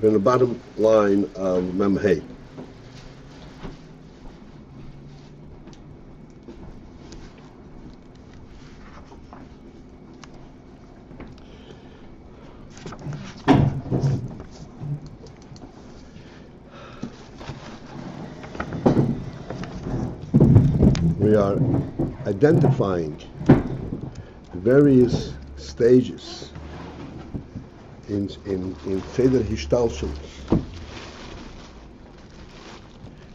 from the bottom line of Memhei. We are identifying various stages in seder hishtalshalus,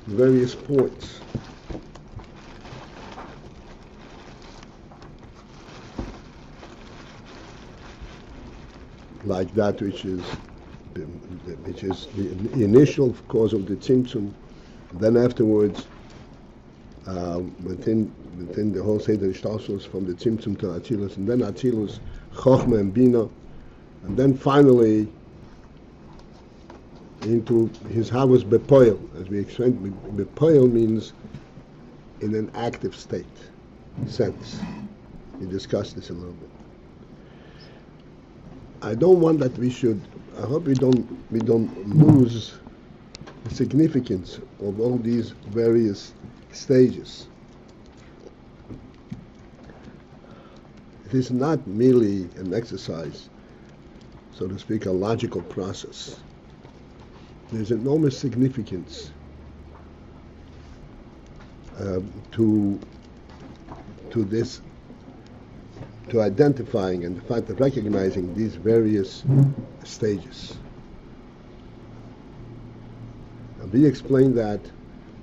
various points. Like that which is the initial cause of the tzimtzum, then afterwards within the whole seder hishtalshalus from the tzimtzum to atzilus, and then atzilus, chochma and bina, and then finally into his havas bepoil. As we explained, bepoil means in an active state sense. We discussed this a little bit. I don't want that I hope we don't lose the significance of all these various stages. It is not merely an exercise, so to speak, a logical process. There's enormous significance to this, to identifying and the fact of recognizing these various stages. And we explained that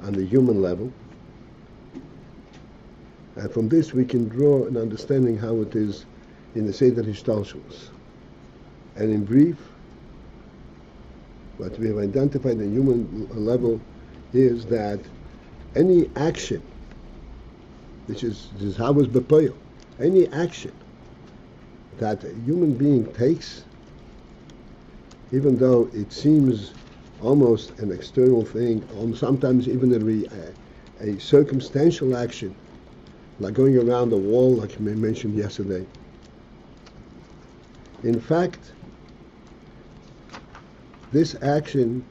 on the human level, and from this we can draw an understanding how it is in the seder hishtalshalus. And in brief, what we have identified at the human level is that any action, which is havas bepoil, any action that a human being takes, even though it seems almost an external thing, sometimes even a circumstantial action, like going around the wall, like I mentioned yesterday. In fact, this action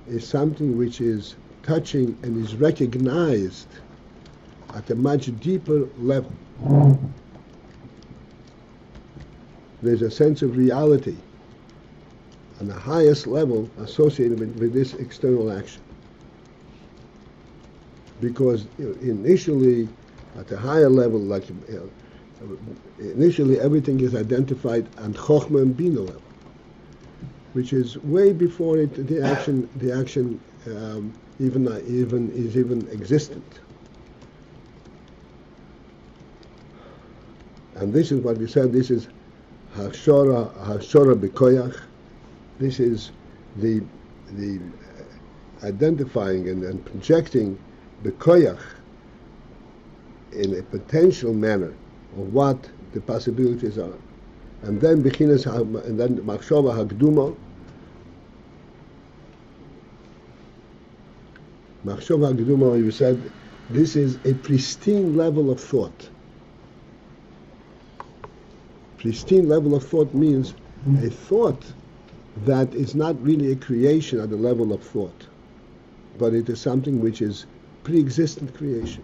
is something which is touching and is recognized at a much deeper level. There's a sense of reality on the highest level associated with this external action. Because initially, at the higher level, initially everything is identified on chochma and bina level, which is way before the action even existent. And this is what we said. This is hashora b'koyach. This is the identifying and projecting b'koyach in a potential manner of what the possibilities are. And then machshava hagduma. Machshava hagduma, you said, this is a pristine level of thought. Pristine level of thought means a thought that is not really a creation at the level of thought, but it is something which is pre-existent creation.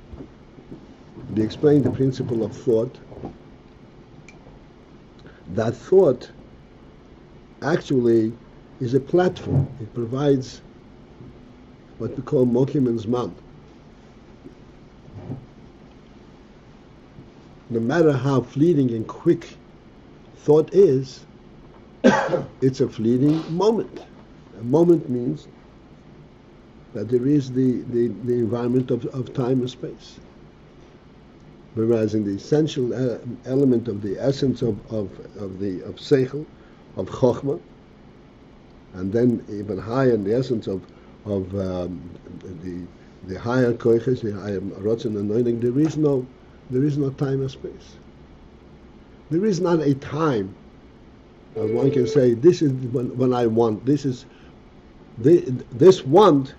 We explained the principle of thought. That thought actually is a platform. It provides what we call mokim and zman. No matter how fleeting and quick thought is, it's a fleeting moment. A moment means that there is the environment of time and space. Whereas in the essential element of the essence of seichel, of chochma, and then even higher in the essence of the higher koiches, the higher rotzen and anointing, there is no time and space. There is not a time one can say, this is when I want. This want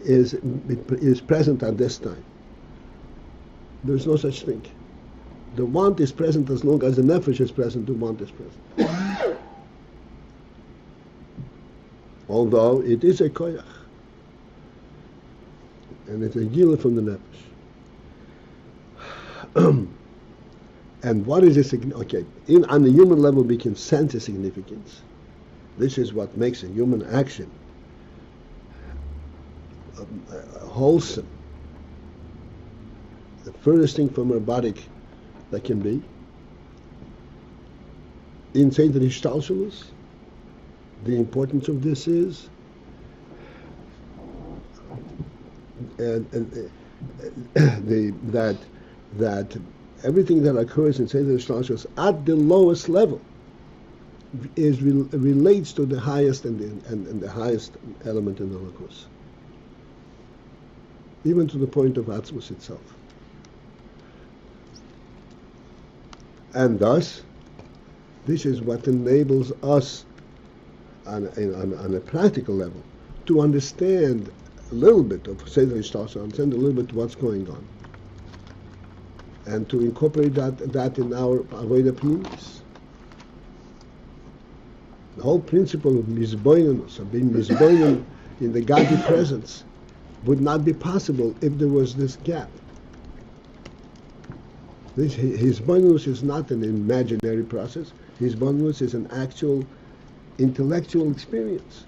is present at this time. There is no such thing. The want is present as long as the nefesh is present. The want is present. although it is a koyach, and it's a gila from the nefesh. And what is the significance? Okay, on the human level we can sense the significance. This is what makes a human action wholesome, the furthest thing from robotic that can be. In seder hishtalshalus, the importance of this is that everything that occurs in seder hishtalshalus at the lowest level relates to the highest and the highest element in the Holocaust, even to the point of Atzmus itself. And thus, this is what enables us on a practical level to understand a little bit of Seder Hishtalshalus, understand a little bit what's going on, and to incorporate that in our Avodah Pnimis. The whole principle of Mizboinus, of being Mizboinen in the Godly presence, would not be possible if there was this gap. Hizbonus is not an imaginary process. Hizbonus is an actual intellectual experience.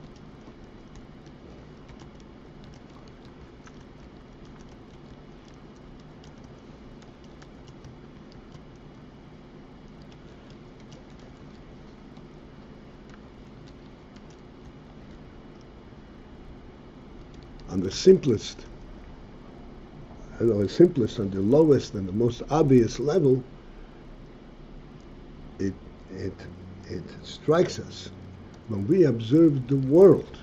On the simplest, and the lowest and the most obvious level, it strikes us. When we observe the world,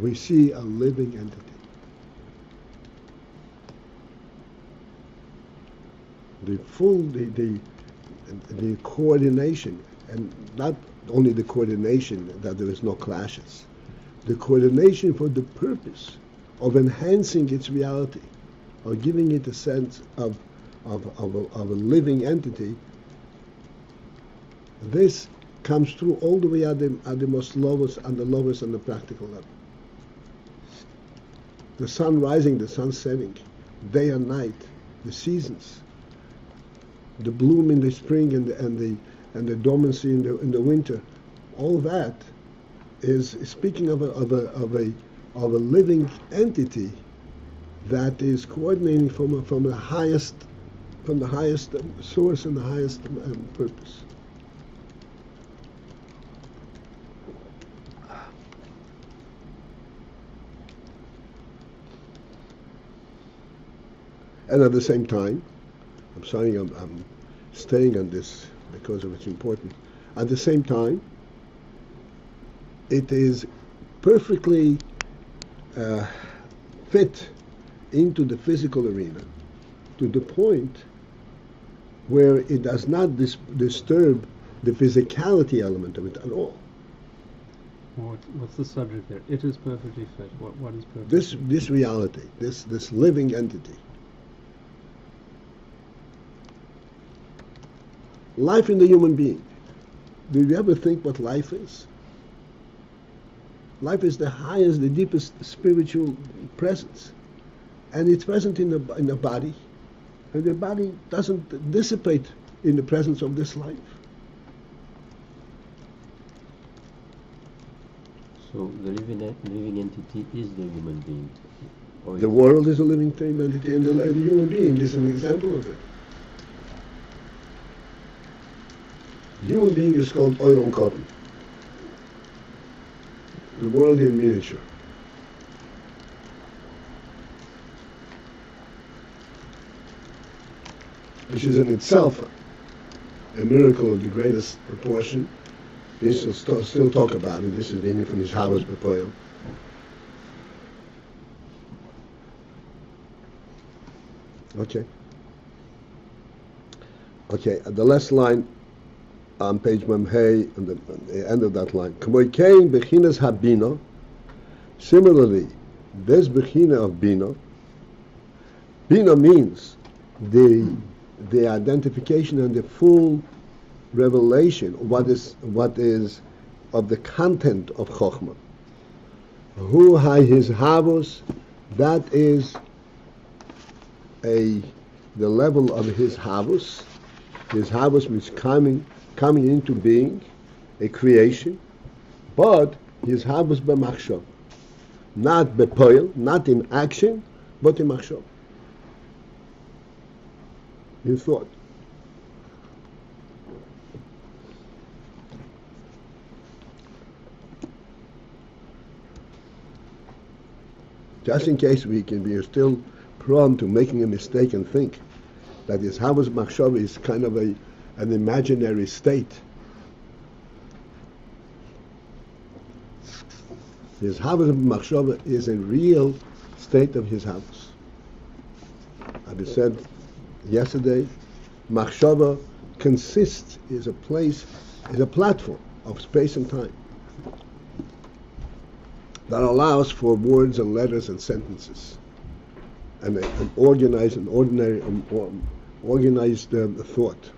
we see a living entity. The coordination, and not only the coordination that there is no clashes, the coordination for the purpose of enhancing its reality, or giving it a sense of a living entity. This comes through all the way at the most lowest, and the lowest on the practical level. The sun rising, the sun setting, day and night, the seasons, the bloom in the spring and the dormancy in the winter, all that is speaking of a living entity that is coordinating from the highest source and the highest purpose. And at the same time, I'm staying on this because of it's important. At the same time, it is perfectly fit into the physical arena to the point where it does not disturb the physicality element of it at all. What's the subject there? It is perfectly fit. What is perfect? This reality, this living entity. Life in the human being. Do you ever think what life is? Life is the highest, the deepest spiritual presence, and it's present in the body, and the body doesn't dissipate in the presence of this life. So the living entity is the human being. The world is a living entity, and the human being is an example of it. The human being is called Oiron Cotton. The world in miniature. Which is in itself a miracle of the greatest proportion. This will still talk about it. This is the from hishtalshalus Paltiel. Okay, at the last line on page Memhei, on the end of that line. K'moikein bechinas habina. Similarly, this bechina of bina. Bina means the identification and the full revelation of what is of the content of Chokhmah. Who high his havos, that is the level of his havos. His havos means coming into being, a creation, but his havos b'machshov, not b'poil, not in action, but in machshov, in thought. Just in case we are still prone to making a mistake and think that his havos machshava is kind of an imaginary state. His havos machshava is a real state of his havos. As I said yesterday, machshava is a platform of space and time that allows for words and letters and sentences, and an organized thought,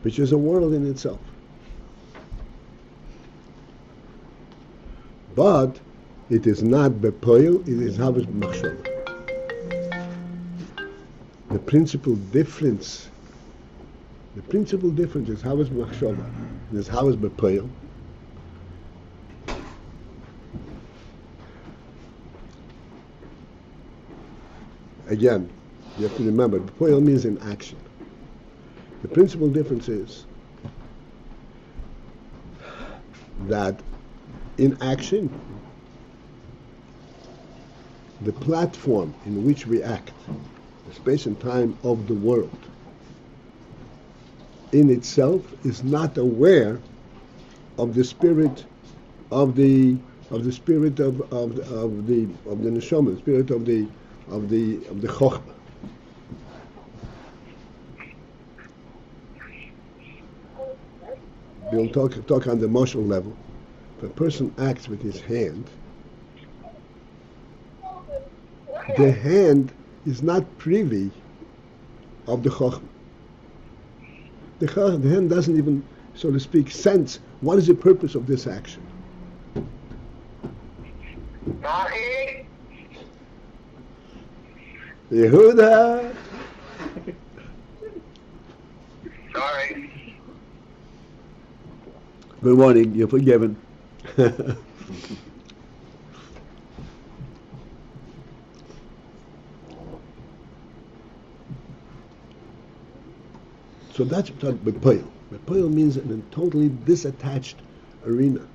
which is a world in itself. But it is not bepoil; it is havos b'machshava. The principal difference is havos b'machshava. It is havos bepoil. Again, you have to remember, bepoil means in action. The principal difference is that in action, the platform in which we act, the space and time of the world, in itself is not aware of the spirit of the spirit of the neshama, the spirit of the chokhmah. We'll talk on the emotional level. If a person acts with his hand, the hand is not privy of the chokhmah. The hand doesn't even, so to speak, sense what is the purpose of this action. Yehuda! Sorry. Good morning, you're forgiven. So that's what bepoil. Bepoil means in a totally disattached arena.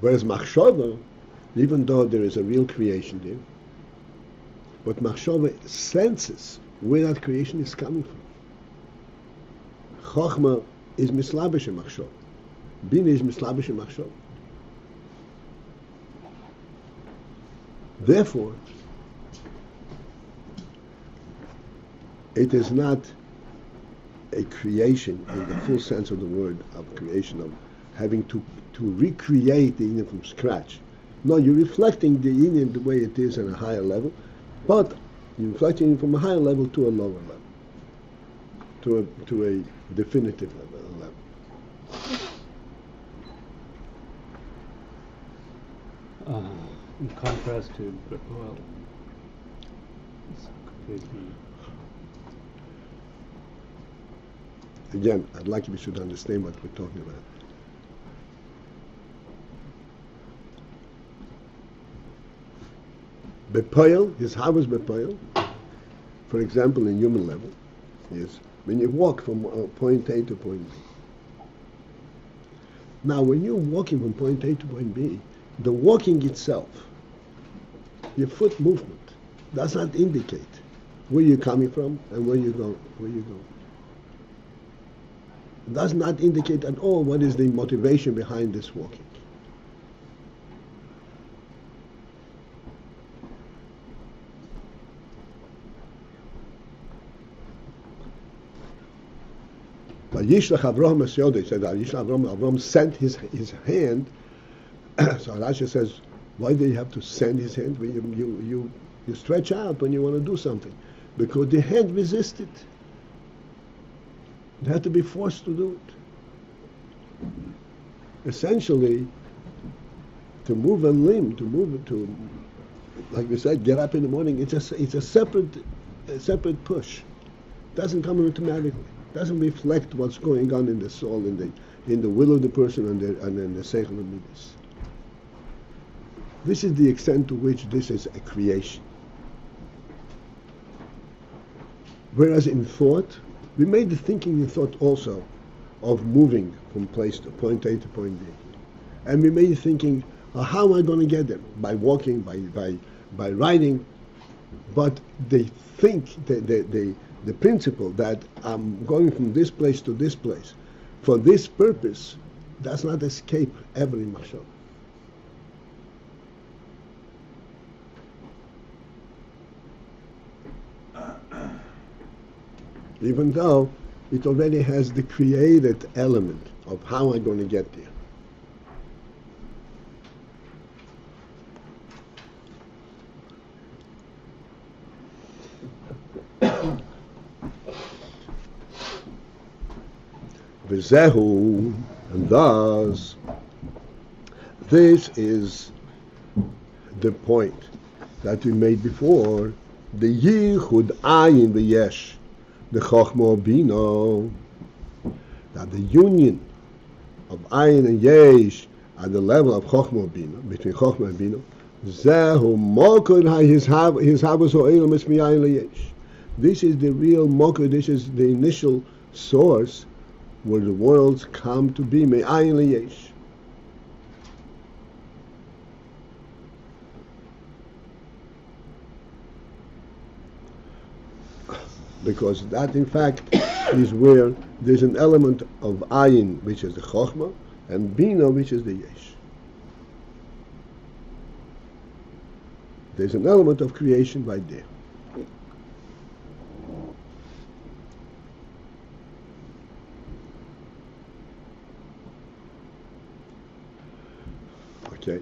Whereas machshava, even though there is a real creation there, but machshava senses where that creation is coming from. Chokhmah is mislabish in machshava. Bina is mislabish in machshava. Therefore, it is not a creation in the full sense of the word of creation, of having to recreate the Indian from scratch. No, you're reflecting the Indian the way it is on a higher level, but you're reflecting it from a higher level to a lower level, to a definitive level. In contrast to bepoil, it's completely. Again, I'd like we should understand what we're talking about. Bepoil, his havos bepoil, for example, in human level, is when you walk from point A to point B. Now, when you're walking from point A to point B, the walking itself, your foot movement, does not indicate where you're coming from and where you go. It does not indicate at all what is the motivation behind this walking. But Yishlach Avraham Esyoda said that Avraham sent his hand. So Rashi says, why do you have to send his hand? You stretch out when you want to do something, because the hand resisted. It had to be forced to do it. Essentially, to move a limb, to move it to, like we said, get up in the morning. It's a separate push. Doesn't come automatically. Doesn't reflect what's going on in the soul, in the will of the person, and in the seichel of midas. This is the extent to which this is a creation. Whereas in thought, we made the thinking in thought also of moving from place to point A to point B. And we made the thinking, how am I going to get there? By walking, by riding. But they think, the principle that I'm going from this place to this place for this purpose does not escape every machshava. Even though it already has the created element of how I'm going to get there. V'zehu, and thus, this is the point that we made before, the yichud ayin v'yesh, the chokhmah bino, that the union of ayin and yesh at the level of chokhmah bino, between chokhmah and bino, zehu mokod ha'yizhavus ha'olam es mi'ayin leyesh. This is the real mokod, this is the initial source where the worlds come to be, me'ayin leyesh. Because that, in fact, is where there's an element of ayin, which is the chokhmah, and bina, which is the yesh. There's an element of creation right there. Okay.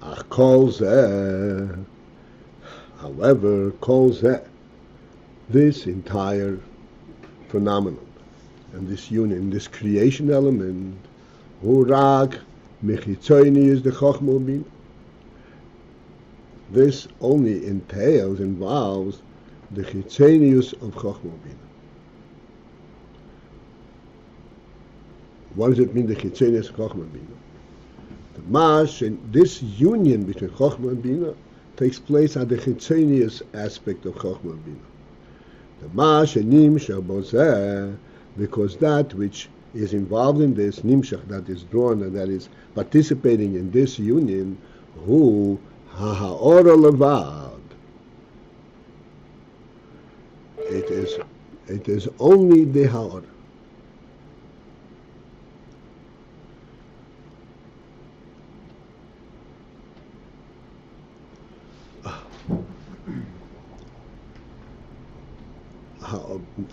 Ach kol zeh, however, kol zeh, this entire phenomenon and this union, this creation element, hurak mechitzoni is the chokhmah bina. This only involves the chitzonius of chokhmah bina. What does it mean, the chitzonius of chokhmah bina? The mash, and this union between chokhmah and bina takes place at the chitzonius aspect of chokhmah and bina. The mash and nimshach bozeh, because that which is involved in this nimshach, that is drawn and that is participating in this union, hu ha'ora levad. It is only the ha'ora.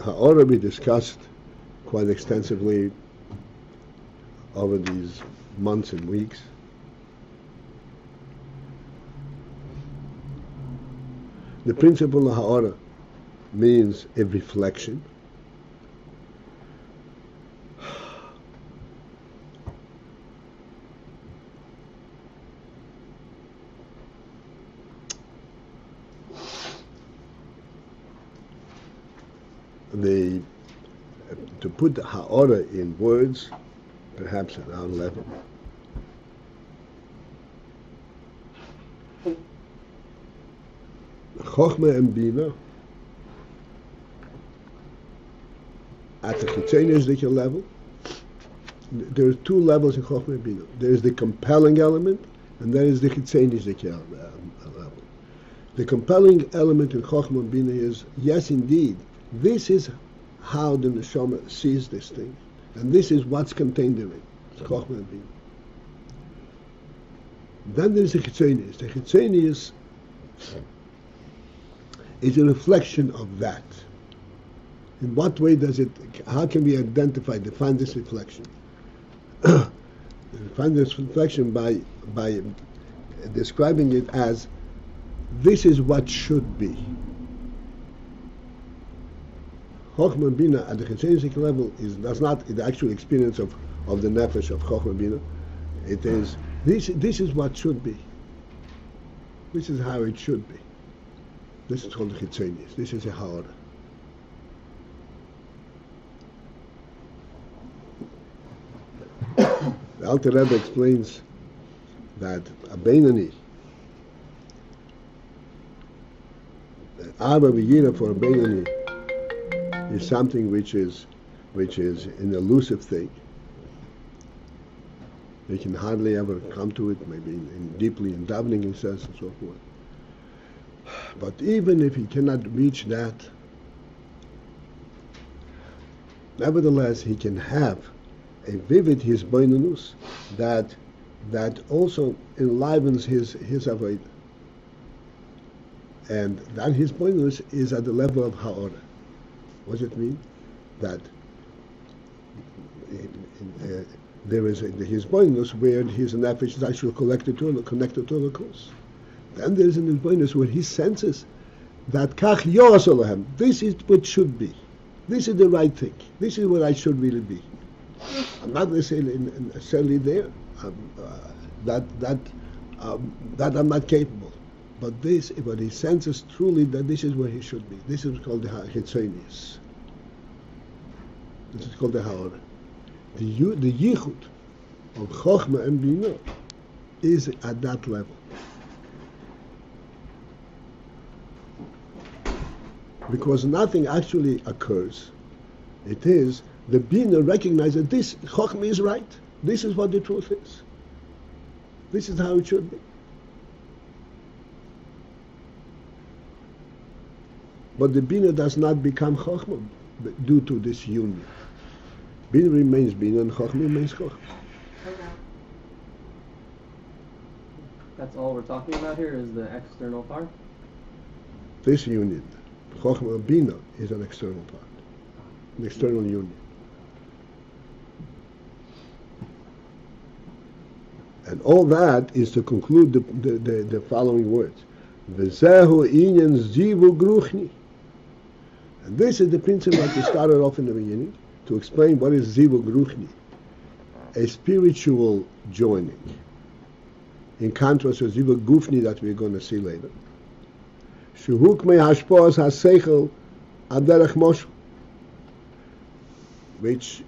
Ha'ora we discussed quite extensively over these months and weeks. The principle of ha'ora means a reflection. To put the ha'ora in words, perhaps at our level, chokhmah and bina, at the chitzonius level, there are two levels in chokhmah and bina. There is the compelling element, and there is the chitzonius level. The compelling element in chokhmah and bina is, yes, indeed, this is how the neshama sees this thing, and this is what's contained in it. It's chokhmah and bina. Then there's the chitzonius. The chitzonius is a reflection of that. In what way does it? How can we identify, define this reflection? Define this reflection by describing it as this is what should be. Chokhmah and bina at the chitzonius level does not the actual experience of the nefesh of chokhmah and bina. It is This is what should be. This is how it should be. This is called the Chitzonis. This is a Ha'ara. The Alter Rebbe explains that a Beinani, Arba V'yira for a Beinani is something which is an elusive thing. They can hardly ever come to it, maybe deeply in davening, he says, and so forth. But even if he cannot reach that, nevertheless he can have a vivid hisbonenus that also enlivens his avodah. And that hisbonenus is at the level of ha'ara. What does it mean? That there is the hisbonenus where his nefesh is actually connected to the course. Then there is an hisbonenus where he senses that kach yoasolahem. This is what should be. This is the right thing. This is what I should really be. I'm not necessarily there. That I'm not capable. But he senses truly that this is where he should be. This is called the Chitzonis. This is called the Ha'ara. The yichud of Chochmah and Binah is at that level. Because nothing actually occurs. It is the Binah recognizes that this Chochmah is right. This is what the truth is. This is how it should be. But the Binah does not become Chochmah due to this union. Binah remains Binah and Chochmah remains Chochmah. That's all we're talking about here is the external part? This union, Chochmah and Binah, is an external part, an external union. And all that is to conclude the following words. V'zehu inyan zivu gruchni. And this is the principle that we started off in the beginning, to explain what is zivu gruchni, a spiritual joining, in contrast to zivu gufni that we're going to see later. Shuhuk me hashpoas haseichel aderech moshe, which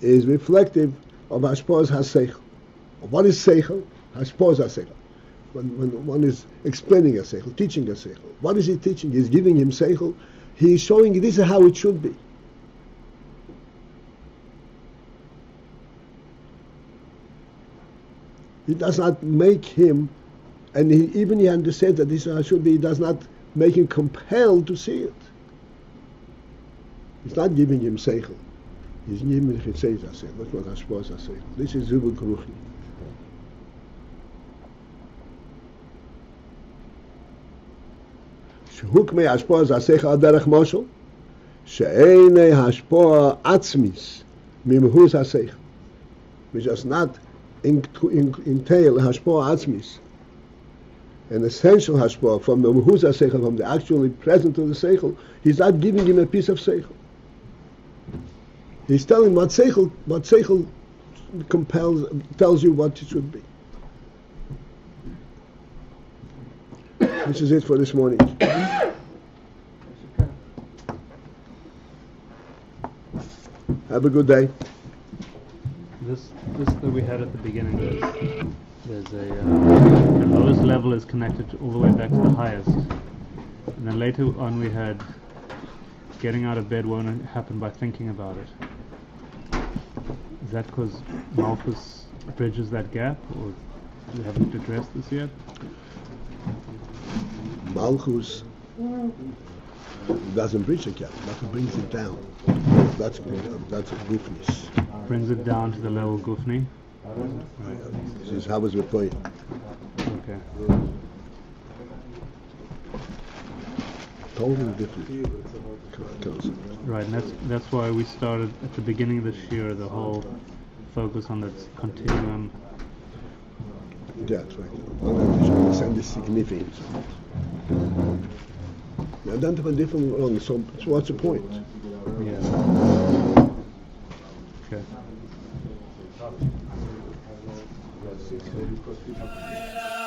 is reflective of hashpoas haseichel. What is seichel? Hashpoas haseichel. When one is explaining a seichel, teaching a seichel, what is he teaching? He's giving him seichel. He is showing this is how it should be. He does not make him, and he understands that this is how it should be. He does not make him compelled to see it. He's not giving him seichel. He's giving him chitzei seichel. That's what hashpoas seichel. This is zivug ruchni. Hukmei hashpoa zasecha derech moshel, she'enei hashpoa atzmis mimhus hasecha, which does not entail hashpoa atzmis, an essential hashpoa from the mimhus hasecha, from the actually present of the seichel. He's not giving him a piece of seichel. He's telling what seichel compels, tells you what it should be. This is it for this morning. Have a good day. This that we had at the beginning, there's the lowest level is connected all the way back to the highest, and then later on we had getting out of bed won't happen by thinking about it. Is that because Malchus bridges that gap, or we haven't addressed this yet? Malchus doesn't bridge the gap, but it brings it down. That's a goofness. Brings it down to the level gufni. This is how was the point. Okay. Totally different concept. Right, and that's why we started at the beginning of this year the whole focus on that continuum. Yeah, that's right. One has to understand the significance. You identify different wrong, so what's the point? Yeah. Okay. 6 maybe because people